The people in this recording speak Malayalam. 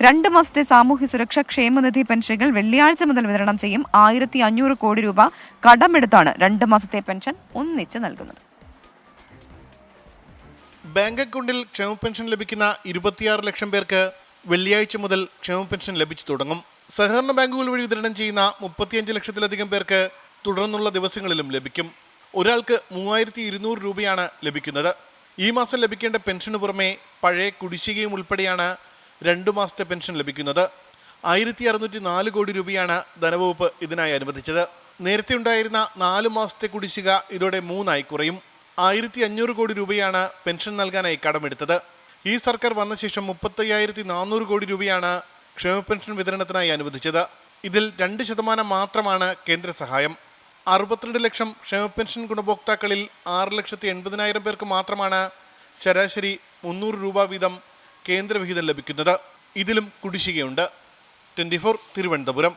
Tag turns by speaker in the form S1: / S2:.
S1: 2 മാസത്തെ സാമൂഹ്യ സുരക്ഷാ ക്ഷേമനിധി പെൻഷനുകൾ വെള്ളിയാഴ്ച മുതൽ വിതരണം ചെയ്യും. 1500 കോടി രൂപ കടമെടുത്താണ് 2 മാസത്തെ പെൻഷൻ ഒന്നിച്ച് നൽകുന്നത്.
S2: ബാങ്ക് അക്കൗണ്ടിൽ ക്ഷേമ പെൻഷൻ ലഭിക്കുന്ന 26 ലക്ഷം പേർക്ക് വെള്ളിയാഴ്ച മുതൽ ക്ഷേമ പെൻഷൻ ലഭിച്ചു തുടങ്ങും. സഹകരണ ബാങ്കുകൾ വഴി വിതരണം ചെയ്യുന്ന 35 ലക്ഷത്തിലധികം പേർക്ക് തുടർന്നുള്ള ദിവസങ്ങളിലും ലഭിക്കും. ഒരാൾക്ക് 3200 രൂപയാണ് ലഭിക്കുന്നത്. ഈ മാസം ലഭിക്കേണ്ട പെൻഷന് പുറമെ പഴയ കുടിശ്ശികയും ഉൾപ്പെടെയാണ് 2 മാസത്തെ പെൻഷൻ ലഭിക്കുന്നത്. 1604 കോടി രൂപയാണ് ധനവകുപ്പ് ഇതിനായി അനുവദിച്ചത്. നേരത്തെ ഉണ്ടായിരുന്ന 4 മാസത്തെ കുടിശ്ശിക ഇതോടെ 3 കുറയും. 1500 കോടി രൂപയാണ് പെൻഷൻ നൽകാനായി കടമെടുത്തത്. ഈ സർക്കാർ വന്ന ശേഷം 35,400 കോടി രൂപയാണ് ക്ഷേമ പെൻഷൻ വിതരണത്തിനായി അനുവദിച്ചത്. ഇതിൽ 2% മാത്രമാണ് കേന്ദ്ര സഹായം. 62 ലക്ഷം ക്ഷേമ പെൻഷൻ ഗുണഭോക്താക്കളിൽ 6,80,000 പേർക്ക് മാത്രമാണ് ശരാശരി 300 രൂപ വീതം കേന്ദ്ര വിഹിതം ലഭിക്കുന്നത്. ഇതിലും കുടിശ്ശികയുണ്ട്. 24 തിരുവനന്തപുരം.